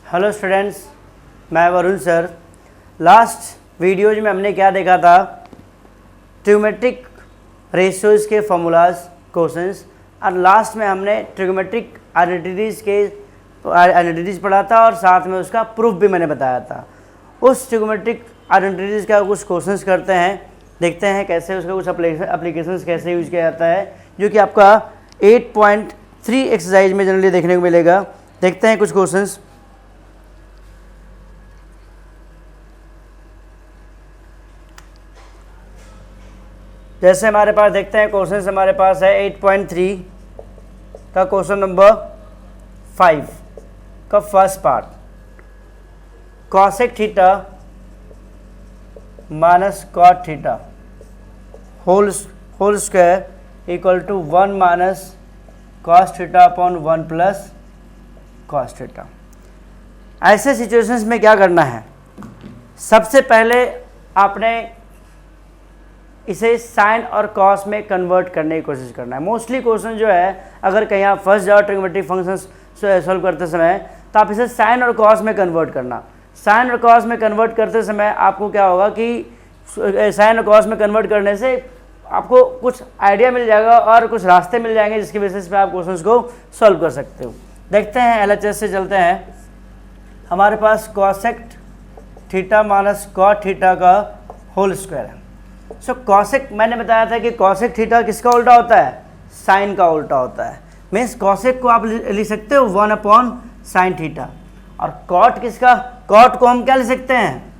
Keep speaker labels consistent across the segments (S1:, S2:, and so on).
S1: Hello students, मैं Varun sir. Last videos में हमने क्या देखा था? ट्रिग्नोमेट्रिक रेशियोज के फॉर्मूलाज क्वेश्चंस, और लास्ट में हमने ट्रिग्नोमेट्रिक आइडेंटिटीज़ पढ़ा था और साथ में उसका प्रूफ भी मैंने बताया था। उस ट्रिग्नोमेट्रिक आइडेंटिटीज़ का कुछ क्वेश्चंस करते हैं, देखते हैं कैसे उसका कुछ एप्लीकेशंस कैसे यूज किया जाता है, जो कि आपका 8.3 एक्सरसाइज में जनरली देखने को मिलेगा। देखते हैं कुछ क्वेश्चंस। जैसे हमारे पास देखते हैं क्वेश्चन हमारे पास है 8.3 का क्वेश्चन नंबर 5 का first part. Cosec theta minus cot theta whole square equal to 1 minus cos theta upon 1 plus cos theta. ऐसे सिचुएशंस में क्या करना है? सबसे पहले आपने इसे साइन और कॉस में कन्वर्ट करने की कोशिश करना है। मोस्टली क्वेश्चन जो है, अगर कहीं आप फंस जाओ ट्रिग्नोमेट्रिक फंक्शंस सॉल्व करते समय, तो आप इसे साइन और कॉस में कन्वर्ट करना। साइन और कॉस में कन्वर्ट करते समय आपको क्या होगा कि साइन और कॉस में कन्वर्ट करने से आपको कुछ आइडिया मिल जाएगा और कुछ रास्ते मिल जाएंगे जिसकी बेसिस पे आप क्वेश्चंस को सॉल्व कर सकते हो। देखते हैं, एलएचएस से चलते हैं। हमारे पास cosec theta minus cot theta का होल स्क्वायर है। सो कॉसेक, मैंने बताया था कि कॉसेक थीटा किसका उल्टा होता है? साइन का उल्टा होता है। मीन्स कॉसेक को आप लिख सकते हो 1 अपॉन साइन थीटा, और कॉट किसका? कॉट को हम क्या लिख सकते हैं?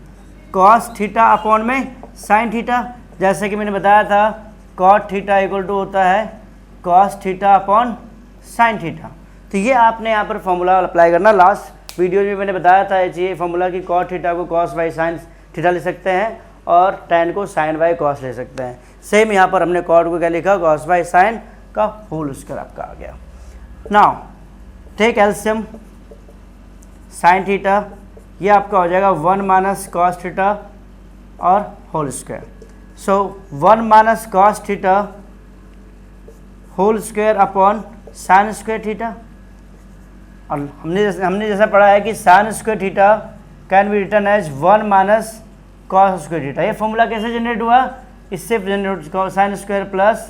S1: कॉस थीटा अपॉन में साइन थीटा। जैसे कि मैंने बताया था कॉट थीटा इक्वल टू होता है cos theta upon sine theta. तो ये आपने यहाँ पर फॉर्मूला अप्लाई करना। लास्ट वीडियो में मैंने बताया था ये फॉर्मूला कि कॉट थीटा को कॉस बाई साइन थीटा लिख सकते हैं और tan को साइन बाई कॉस ले सकते हैं। सेम यहाँ पर हमने कॉट को क्या लिखा? कॉस बाई साइन का होल स्क्वायर आपका आ गया। Now take LCM. Sine theta ये आपका हो जाएगा 1 माइनस कॉस थीटा और whole square. So 1 minus cos theta whole square upon sine square theta. और हमने जैसा पढ़ा है कि sine square theta can be written as 1 minus cos square theta. ये फॉर्मूला कैसे जनरेट हुआ? इससे generate sine square plus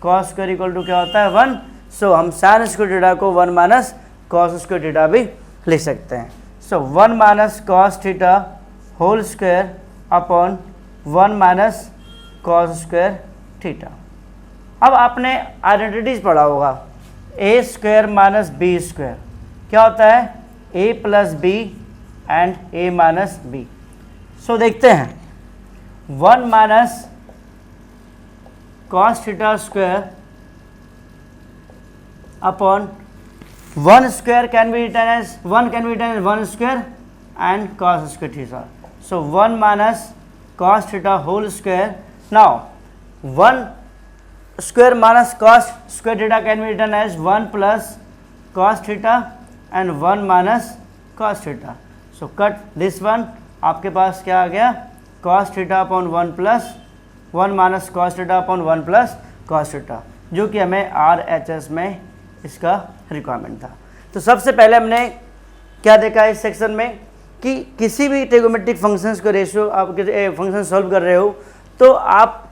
S1: cos square equal to क्या होता है? 1। सो हम साइन स्क्वायर थीटा को 1 माइनस कॉस स्क्वायर थीटा भी लिख सकते हैं। So 1 minus cos theta whole square upon 1 minus cos square theta. अब आपने आइडेंटिटीज पढ़ा होगा, A square minus B square क्या होता है? A plus B and A minus B. So देखते हैं 1 minus cos theta square upon 1 square can be written as 1 square and cos square theta. So 1 minus cos theta whole square. Now 1 square minus cos square theta can be written as 1 plus cos theta and 1 minus cos theta. So cut this one, आपके पास क्या आ गया? Cos theta upon 1 plus 1 minus cos theta upon 1 plus cos theta, जो कि हमें RHS में इसका रिक्वायरमेंट था। तो सबसे पहले हमने क्या देखा इस सेक्शन में कि किसी भी ट्रिग्नोमेट्रिक फंक्शंस को रेशियो आप फंक्शन सॉल्व कर रहे हो तो आप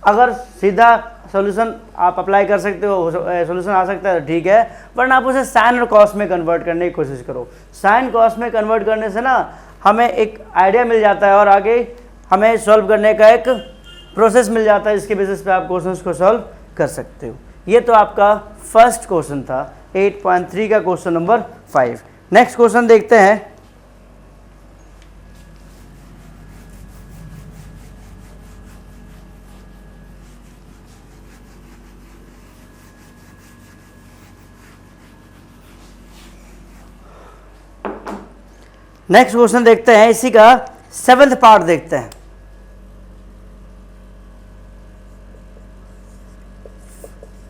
S1: अगर सीधा सॉल्यूशन आप अप्लाई कर सकते हो, सॉल्यूशन आ सकता है तो ठीक है, वरना आप उसे साइन और कॉस में कन्वर्ट करने की कोशिश करो। साइन कॉस में कन्वर्ट करने से ना हमें एक आइडिया मिल जाता है और आगे हमें सॉल्व करने का एक प्रोसेस मिल जाता है, जिसके बेसिस पे आप क्वेश्चंस को सॉल्व कर सकते हो। ये तो आपका फर्स्ट क्वेश्चन था 8.3 का क्वेश्चन नंबर 5। नेक्स्ट क्वेश्चन देखते हैं। नेक्स्ट क्वेश्चन देखते हैं, इसी का 7th पार्ट देखते हैं।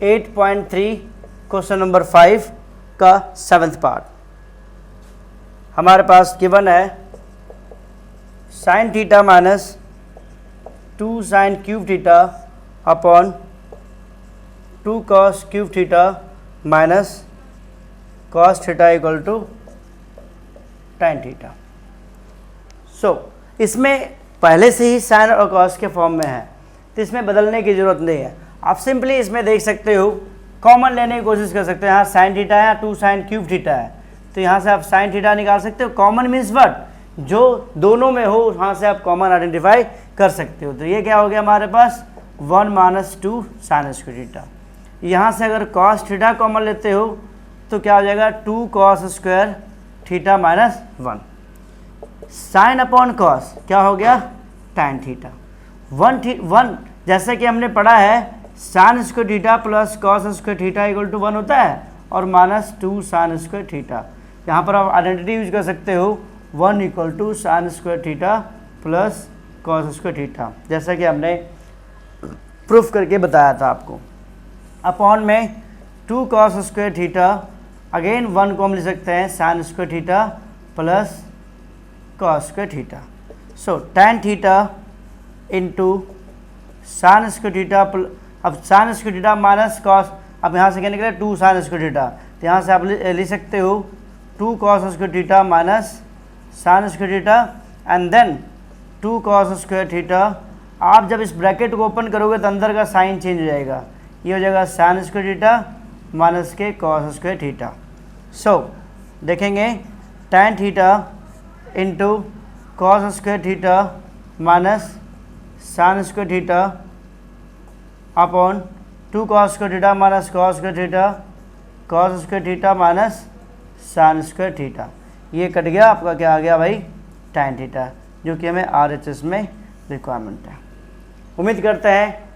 S1: एट 8.3 क्वेश्चन नंबर 5 का 7th पार्ट हमारे पास गिवन है sine theta minus 2 sine cube theta upon 2 cos cube theta minus cos theta equal to tan theta. So इसमें पहले से ही साइन और कॉस के फॉर्म में है, तो इसमें बदलने की ज़रूरत नहीं है। आप सिंपली इसमें देख सकते हो, कॉमन लेने की कोशिश कर सकते हो। यहाँ साइन थीटा है, 2 साइन क्यूब थीटा है, तो यहाँ से आप साइन थीटा निकाल सकते हो। कॉमन मीन्स व्हाट, जो दोनों में हो वहाँ से आप कॉमन आइडेंटिफाई कर सकते हो। तो ये क्या हो गया हमारे पास, 1 - 2 साइन स्क्वायर थीटा। यहाँ से अगर कॉस थीटा कॉमन लेते हो तो क्या हो जाएगा, 2 cos square theta minus 1। Sine upon cos क्या हो गया, tan थीटा। 1 जैसे कि हमने पढ़ा है, sine square theta plus cos square theta equal to 1 होता है, और -2 साइन स्क्वायर थीटा। यहाँ पर आप आइडेंटिटी यूज कर सकते हो, 1 = sign square theta plus cos square theta, जैसा कि हमने प्रूफ करके बताया था आपको। अपॉन में 2 कॉस स्क्वायर थीटा, अगेन 1 को हम लिख सकते हैं sine square theta plus cos square theta. So tan theta into sine square theta, अब sine square theta minus cos, अब यहाँ से क्या निकले 2 साइन स्क्वायर थीटा, तो यहाँ से आप लिख सकते हो 2 cos square theta minus sine square theta and then 2 cos square theta. आप जब इस ब्रैकेट को ओपन करोगे तो अंदर का साइन चेंज हो जाएगा, ये हो जाएगा साइन स्क्वायर थीटा माइनस के कॉस स्क्वायर थीटा। सो देखेंगे tan theta into cos square theta minus sine square theta upon 2 cos square theta minus cos square theta, cos square theta minus sine square theta. ये cut गया, आपका क्या आ गया भाई, tan theta, जो कि हमें RHS में रिक्वायरमेंट है। उम्मीद करते हैं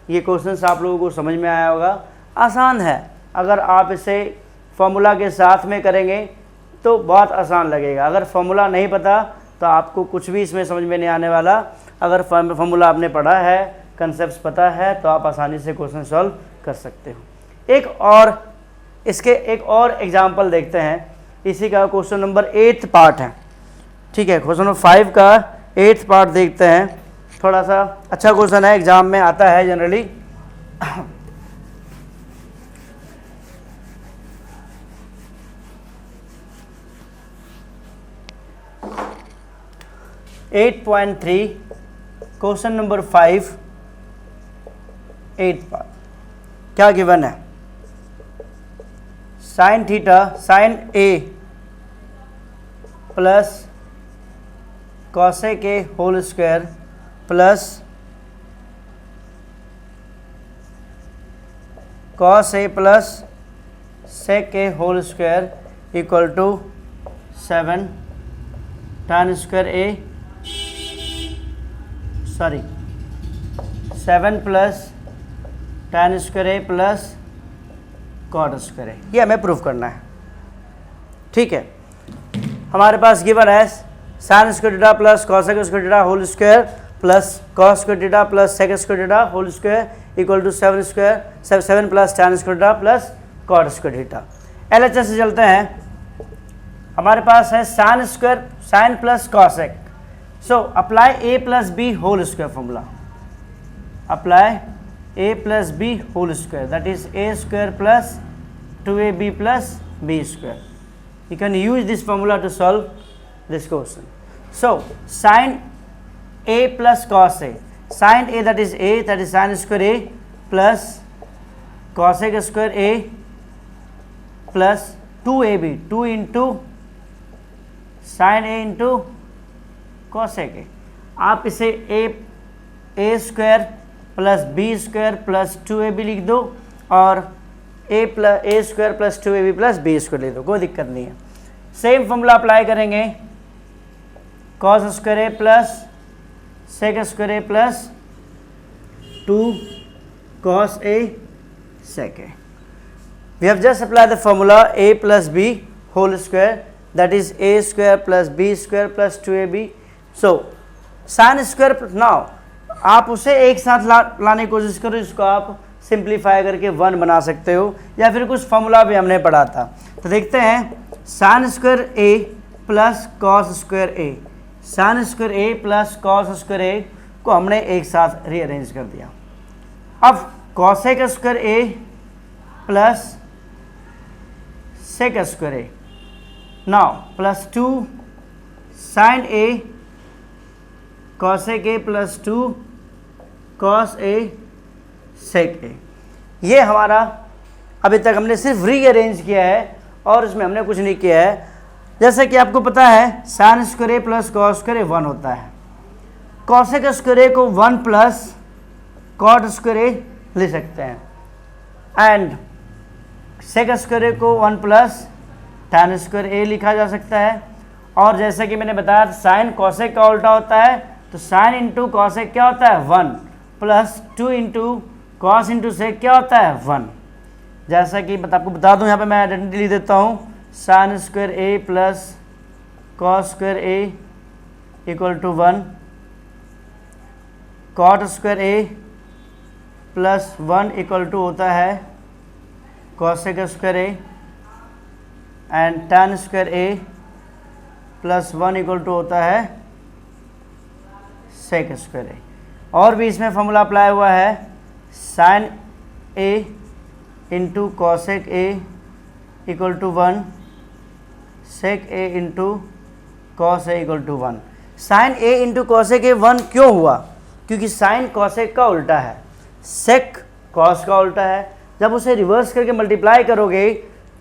S1: ये क्वेश्चन आप लोगों को समझ में आया होगा। आसान है, अगर आप इसे फॉर्मूला के साथ में करेंगे तो बहुत आसान लगेगा। अगर फॉर्मूला नहीं पता तो आपको कुछ भी इसमें समझ में नहीं आने वाला। अगर फॉर्मूला आपने पढ़ा है, कंसेप्ट पता है, तो आप आसानी से क्वेश्चन सॉल्व कर सकते हो। एक और एग्जाम्पल देखते हैं। इसी का क्वेश्चन नंबर 8th पार्ट है, ठीक है। क्वेश्चन नंबर 5 का 8th पार्ट देखते हैं। थोड़ा सा अच्छा क्वेश्चन है, एग्जाम में आता है generally. 8.3 question number 5 8th part. क्या गिवन है, sine theta sine A plus cosec A whole square plus cos A plus sec A whole square equal to 7 tan square A 7 plus tan square A plus cot square A. ये हमें proof करना है, ठीक है। हमारे पास given है sine square theta plus cosec square theta whole square plus cos square theta plus sec square theta whole square equal to 7 plus tan square theta plus cot square theta. LHS से चलते हैं। हमारे पास है sine plus cosec. So apply a plus b whole square formula, apply a plus b whole square, that is a square plus 2ab plus b square. You can use this formula to solve this question. So sin a plus cos a, sin a that is sin square a plus cosec square a plus 2ab, 2 into sin a into cosec a। आप इसे a square plus b square plus 2ab लिख दो और a square plus 2ab plus b square लिख दो, कोई दिक्कत नहीं है। सेम फॉर्मूला अप्लाई करेंगे, cos square A plus sec square A plus 2 cos a sec a। We have just applied the formula a plus b whole square, that is a square plus b square plus 2ab। So sin square, now आप उसे एक साथ लाने की कोशिश करो, इसको आप सिंप्लीफाई करके 1 बना सकते हो, या फिर कुछ फॉर्मूला भी हमने पढ़ा था। तो देखते हैं sine square A plus cos square A, sine square A plus cos square A को हमने एक साथ रीअरेंज कर दिया। अब cosec square A plus sec square A now plus 2 sine A cosec A plus 2 cos A sec A. ये हमारा अभी तक हमने सिर्फ रीअरेंज किया है और इसमें हमने कुछ नहीं किया है। जैसे कि आपको पता है साइन स्क्वायर ए प्लस कॉस स्क्वायर ए 1 होता है, कॉसेक स्क्वायर ए को 1 प्लस कॉट स्क्वायर ए ले सकते हैं, एंड सेक स्क्वायर ए को 1 प्लस टैन स्क्वायर ए लिखा जा सकता है। और जैसे कि मैंने बताया साइन कॉसेक का उल्टा होता है, तो साइन इंटू कॉसेक क्या होता है 1 plus 2 into cos into sec क्या होता है 1। जैसा कि आपको बता दूं, यहाँ पे मैं आइडेंटिटी लिख देता हूँ, sine square A plus cos square A equal to 1, cot square A plus 1 equal to होता है cosec square A, and tan square A plus 1 equal to होता है सेक स्क्वायर ए। और भी इसमें फॉर्मूला अप्लाई हुआ है, sine A into cosec A equal to 1, sec A into cos A equal to 1। Sine A into cosec A 1 क्यों हुआ? क्योंकि साइन कॉसेक का उल्टा है, सेक कॉस का उल्टा है। जब उसे रिवर्स करके मल्टीप्लाई करोगे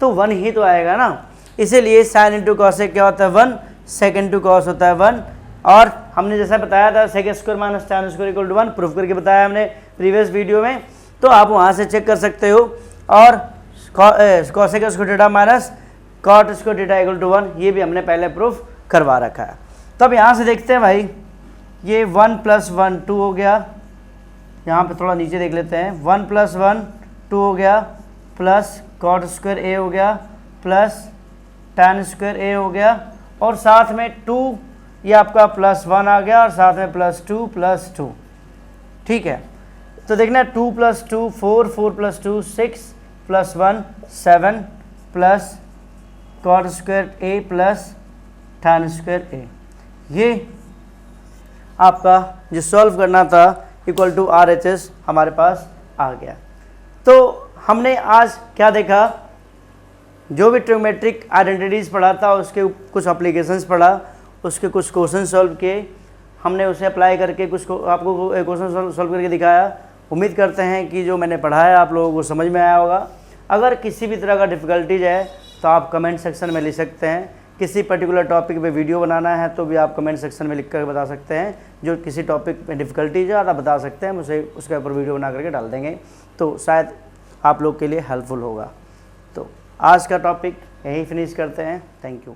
S1: तो 1 ही तो आएगा ना, इसीलिए साइन इंटू कॉसेक क्या होता है 1, सेक इंटू कॉस होता है 1। और हमने जैसा बताया था sec square minus tan square equal to 1, proof करके बताया हमने प्रीवियस वीडियो में, तो आप वहाँ से चेक कर सकते हो। और cosec square theta minus cot square theta equal to 1, ये भी हमने पहले प्रूफ करवा रखा है। तो अब यहाँ से देखते हैं भाई, ये 1 प्लस 1 2 हो गया, यहाँ पे थोड़ा नीचे देख लेते हैं, 1 प्लस 1 2 हो गया, प्लस कॉट स्क्वायर ए हो गया, प्लस टैन स्क्वायर ए हो गया, और साथ में 2, ये आपका प्लस 1 आ गया, और साथ में प्लस 2 प्लस 2। ठीक है, तो देखना 2 plus 2 4, 4 plus 2 6, plus 1 7, plus cot square A plus tan square A. ये आपका जो सॉल्व करना था इक्वल टू RHS हमारे पास आ गया। तो हमने आज क्या देखा, जो भी ट्रिग्नोमेट्रिक आइडेंटिटीज़ पढ़ा था उसके कुछ एप्लीकेशंस पढ़ा, उसके कुछ क्वेश्चन सॉल्व किए, हमने उसे अप्लाई करके कुछ आपको क्वेश्चन सॉल्व करके दिखाया। उम्मीद करते हैं कि जो मैंने पढ़ाया आप लोगों को समझ में आया होगा। अगर किसी भी तरह का डिफ़िकल्टीज है तो आप कमेंट सेक्शन में लिख सकते हैं। किसी पर्टिकुलर टॉपिक पे वीडियो बनाना है तो भी आप कमेंट सेक्शन में लिख कर बता सकते हैं। जो किसी टॉपिक पे डिफ़िकल्टीज है आप बता सकते हैं, मुझे उसके ऊपर वीडियो बना करके डाल देंगे, तो शायद आप लोग के लिए हेल्पफुल होगा। तो आज का टॉपिक यहीं फिनिश करते हैं। Thank you.